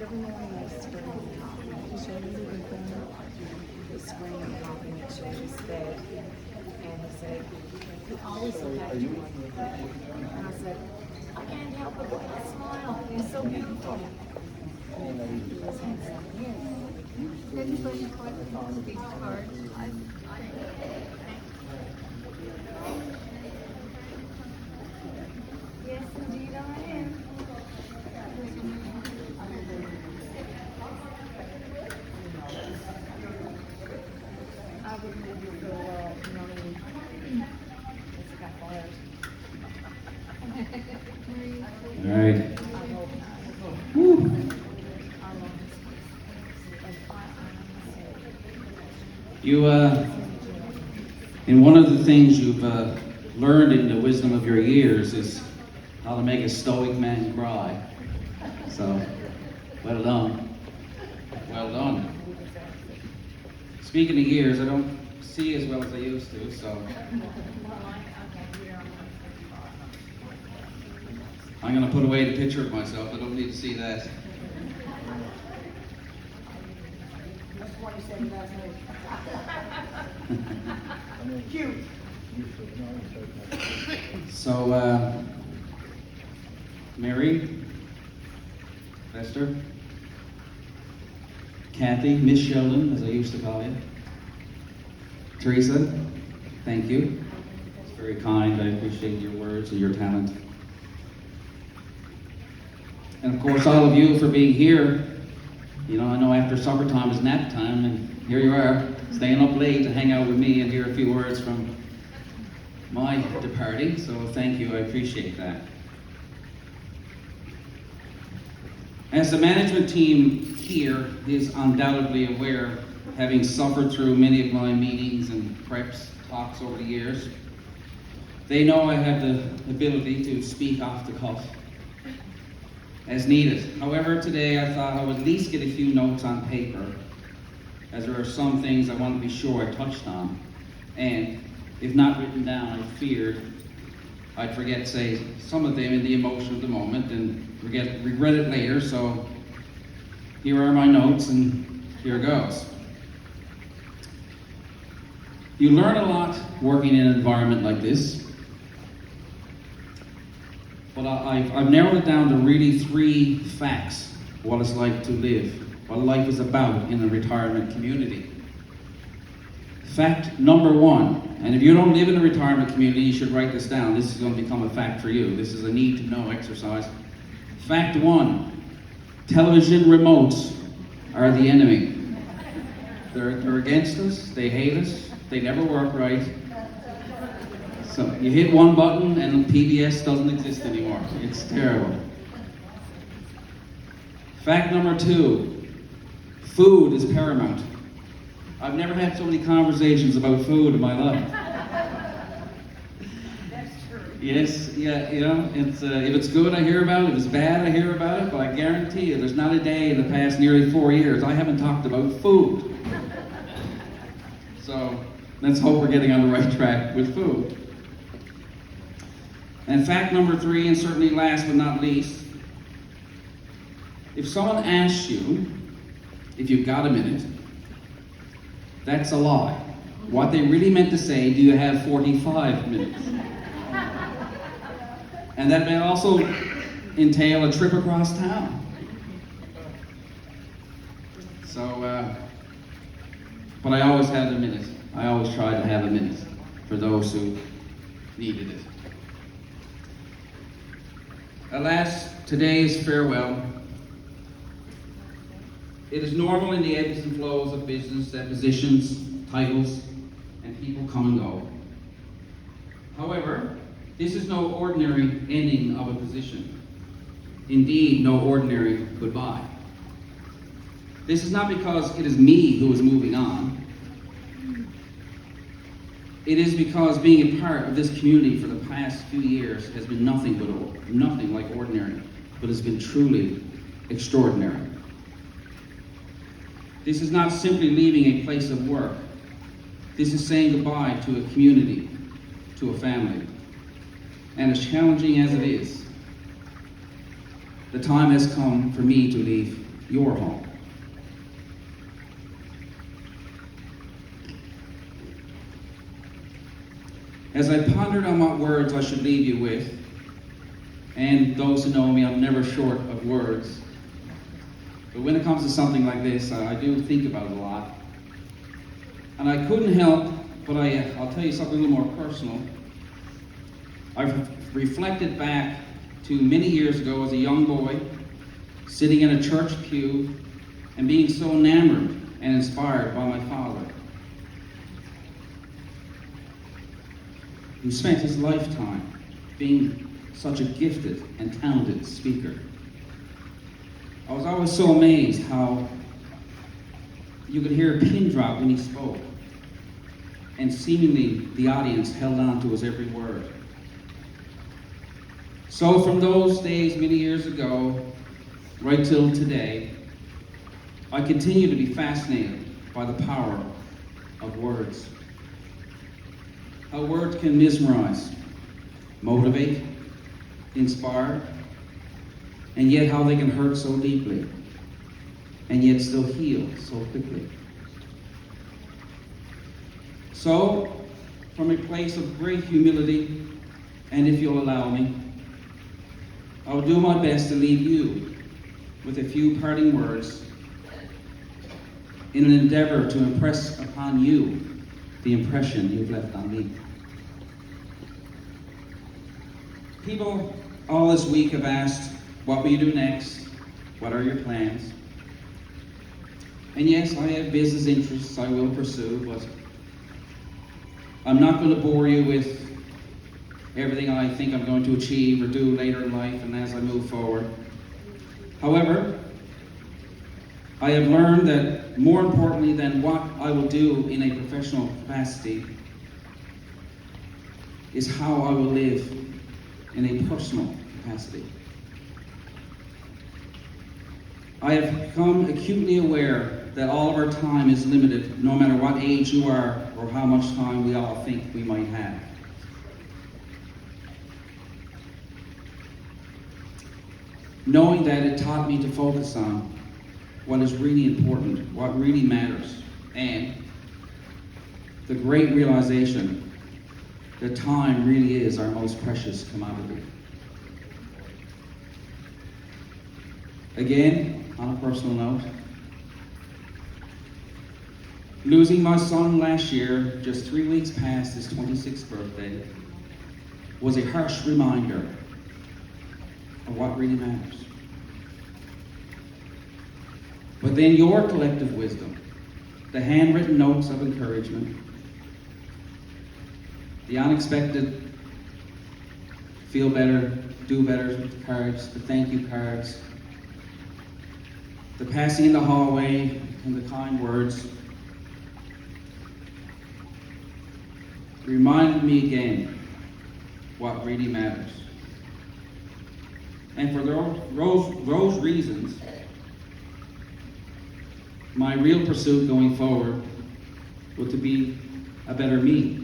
every morning I scream and pop him. He's your living thing. He screamed and pop him, make sure he's fed. And he said, he always looked after me. And I said, I can't help but look at that smile. He's so beautiful. He was handsome. Anybody put big cards? Yes, indeed I am. I wouldn't live here for a while, you know what I mean? Unless I got fired. All right. I hope not. Woo. I love this place. Like, You, and one of the things you've learned in the wisdom of your years is how to make a stoic man cry. So, well done. Well done. Speaking of years, I don't see as well as I used to, so I'm going to put away the picture of myself. I don't need to see that. That's what you said last night. Cute. So, Mary, Esther, Kathy, Miss Sheldon, as I used to call you, Teresa, thank you. It's very kind. I appreciate your words and your talent. And of course, all of you for being here. You know, I know after supper time is nap time, and here you are, staying up late to hang out with me and hear a few words from my departing. So thank you. I appreciate that. As the management team here is undoubtedly aware, having suffered through many of my meetings and preps talks over the years, they know I have the ability to speak off the cuff as needed. However, today I thought I would at least get a few notes on paper, as there are some things I want to be sure I touched on, and if not written down, I feared I'd forget, say, some of them in the emotion of the moment and regret it later. So here are my notes, and here goes. You learn a lot working in an environment like this, but I've narrowed it down to really 3 facts, what it's like to live, what life is about in a retirement community. Fact number 1, and if you don't live in a retirement community, you should write this down. This is going to become a fact for you. This is a need-to-know exercise. Fact 1, television remotes are the enemy. They're against us, they hate us, they never work right. So you hit one button and PBS doesn't exist anymore. It's terrible. Fact number 2, food is paramount. I've never had so many conversations about food in my life. That's true. Yes, yeah, you know, it's, if it's good, I hear about it. If it's bad, I hear about it. But I guarantee you, there's not a day in the past nearly 4 years I haven't talked about food. So let's hope we're getting on the right track with food. And fact number 3, and certainly last but not least, if someone asks you if you've got a minute, that's a lie. What they really meant to say, do you have 45 minutes? And that may also entail a trip across town. So, but I always had a minute. I always tried to have a minute for those who needed it. Alas, today's farewell. It is normal in the ebbs and flows of business that positions, titles, and people come and go. However, this is no ordinary ending of a position. Indeed, no ordinary goodbye. This is not because it is me who is moving on. It is because being a part of this community for the past few years has been nothing like ordinary, but has been truly extraordinary. This is not simply leaving a place of work. This is saying goodbye to a community, to a family. And as challenging as it is, the time has come for me to leave your home. As I pondered on what words I should leave you with, and those who know me, I'm never short of words, but when it comes to something like this, I do think about it a lot. And I couldn't help, but I'll tell you something a little more personal. I've reflected back to many years ago as a young boy, sitting in a church pew and being so enamored and inspired by my father, who spent his lifetime being such a gifted and talented speaker. I was always so amazed how you could hear a pin drop when he spoke, and seemingly the audience held on to his every word. So from those days many years ago, right till today, I continue to be fascinated by the power of words. How words can mesmerize, motivate, inspire, and yet how they can hurt so deeply, and yet still heal so quickly. So, from a place of great humility, and if you'll allow me, I will do my best to leave you with a few parting words in an endeavor to impress upon you the impression you've left on me. People all this week have asked, what will you do next? What are your plans? And yes, I have business interests I will pursue, but I'm not going to bore you with everything I think I'm going to achieve or do later in life and as I move forward. However, I have learned that more importantly than what I will do in a professional capacity is how I will live in a personal capacity. I have become acutely aware that all of our time is limited, no matter what age you are or how much time we all think we might have. Knowing that, it taught me to focus on what is really important, what really matters, and the great realization that time really is our most precious commodity. Again, on a personal note, losing my son last year, just 3 weeks past his 26th birthday, was a harsh reminder of what really matters. But then your collective wisdom, the handwritten notes of encouragement, the unexpected feel better, do better cards, the thank you cards, the passing in the hallway and the kind words, reminded me again what really matters. And for those reasons, my real pursuit going forward was to be a better me.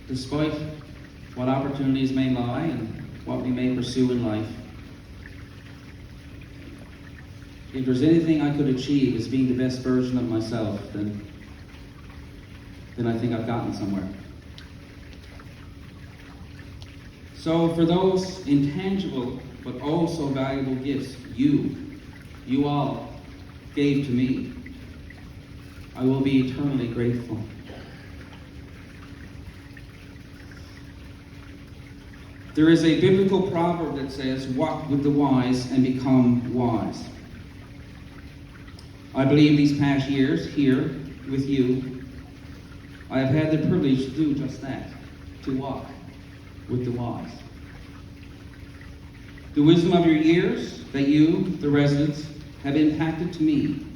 Despite what opportunities may lie and what we may pursue in life, if there's anything I could achieve as being the best version of myself, then I think I've gotten somewhere. So for those intangible but oh so valuable gifts you all gave to me, I will be eternally grateful. There is a biblical proverb that says, walk with the wise and become wise. I believe these past years here with you, I have had the privilege to do just that, to walk with the wise. The wisdom of your years that you, the residents, have impacted to me,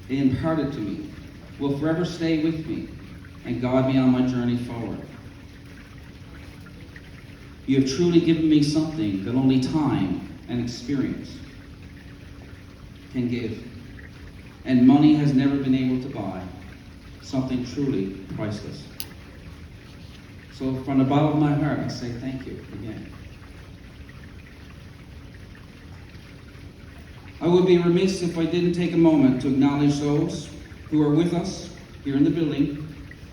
imparted to me, will forever stay with me and guide me on my journey forward. You have truly given me something that only time and experience can give, and money has never been able to buy, something truly priceless. So from the bottom of my heart, I say thank you again. I would be remiss if I didn't take a moment to acknowledge those who are with us here in the building,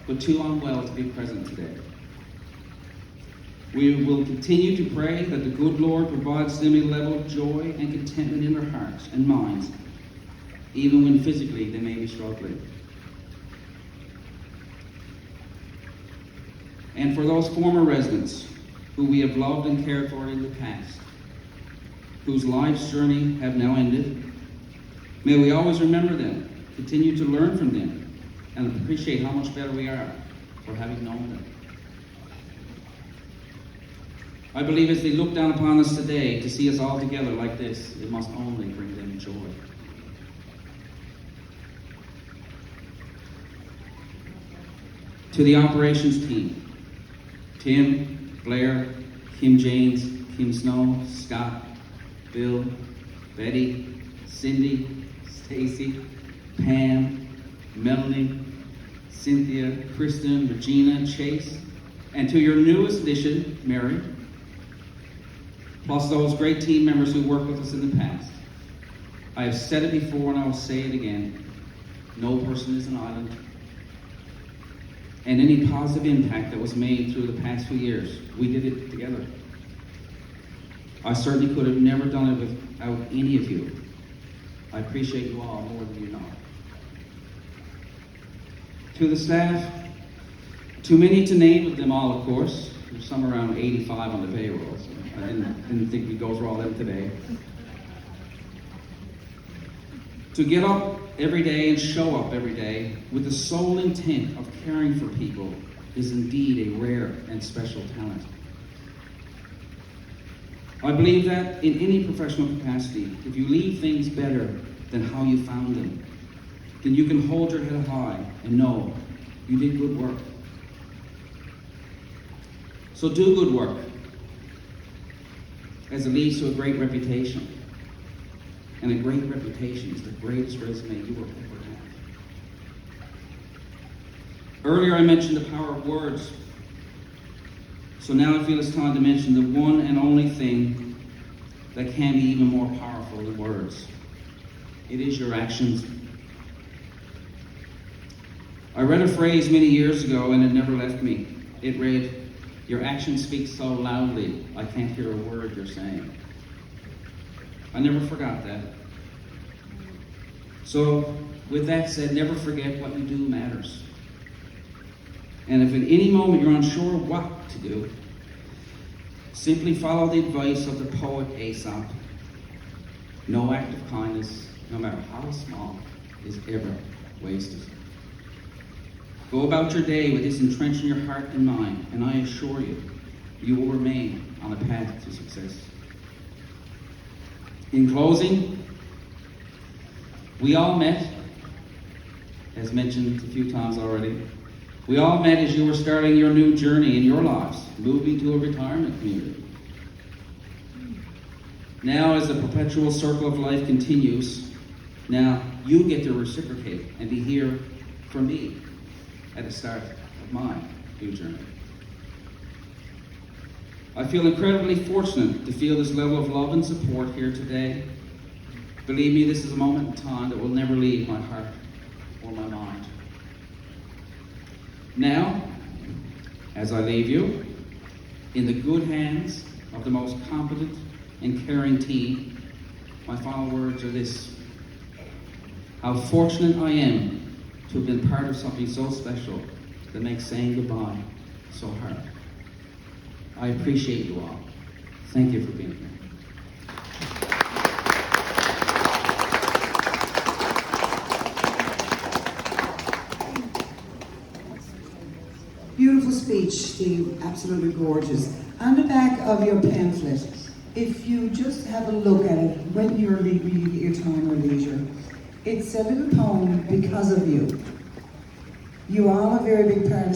but too unwell to be present today. We will continue to pray that the good Lord provides them a level of joy and contentment in their hearts and minds, even when physically they may be struggling. And for those former residents who we have loved and cared for in the past, whose life's journey have now ended, may we always remember them, continue to learn from them, and appreciate how much better we are for having known them. I believe as they look down upon us today, to see us all together like this, it must only bring them joy. To the operations team, Tim, Blair, Kim James, Kim Snow, Scott, Bill, Betty, Cindy, Stacy, Pam, Melanie, Cynthia, Kristen, Regina, Chase, and to your newest addition, Mary, plus those great team members who worked with us in the past. I have said it before and I will say it again, no person is an island. And any positive impact that was made through the past few years, we did it together. I certainly could have never done it without any of you. I appreciate you all more than you know. To the staff, too many to name them all, of course. There's some around 85 on the payroll, so I didn't think we'd go through all them today. To get up every day and show up every day with the sole intent of caring for people is indeed a rare and special talent. I believe that in any professional capacity, if you leave things better than how you found them, then you can hold your head high and know you did good work. So do good work, as it leads to a great reputation. And a great reputation is the greatest resume you will ever have. Earlier I mentioned the power of words. So now I feel it's time to mention the one and only thing that can be even more powerful than words. It is your actions. I read a phrase many years ago and it never left me. It read, "Your actions speak so loudly, I can't hear a word you're saying." I never forgot that. So, with that said, never forget what you do matters. And if at any moment you're unsure what to do, simply follow the advice of the poet Aesop. No act of kindness, no matter how small, is ever wasted. Go about your day with this entrenched in your heart and mind, and I assure you, you will remain on the path to success. In closing, we all met, as mentioned a few times already, we all met as you were starting your new journey in your lives, moving to a retirement community. Now, as the perpetual circle of life continues, now you get to reciprocate and be here for me at the start of my new journey. I feel incredibly fortunate to feel this level of love and support here today. Believe me, this is a moment in time that will never leave my heart or my mind. Now, as I leave you, in the good hands of the most competent and caring team, my final words are this. How fortunate I am to have been part of something so special that makes saying goodbye so hard. I appreciate you all. Thank you for being here. Beautiful speech, Steve. Absolutely gorgeous. On the back of your pamphlet, if you just have a look at it when you're leaving your time or leisure, it's a little poem because of you. You are a very big part of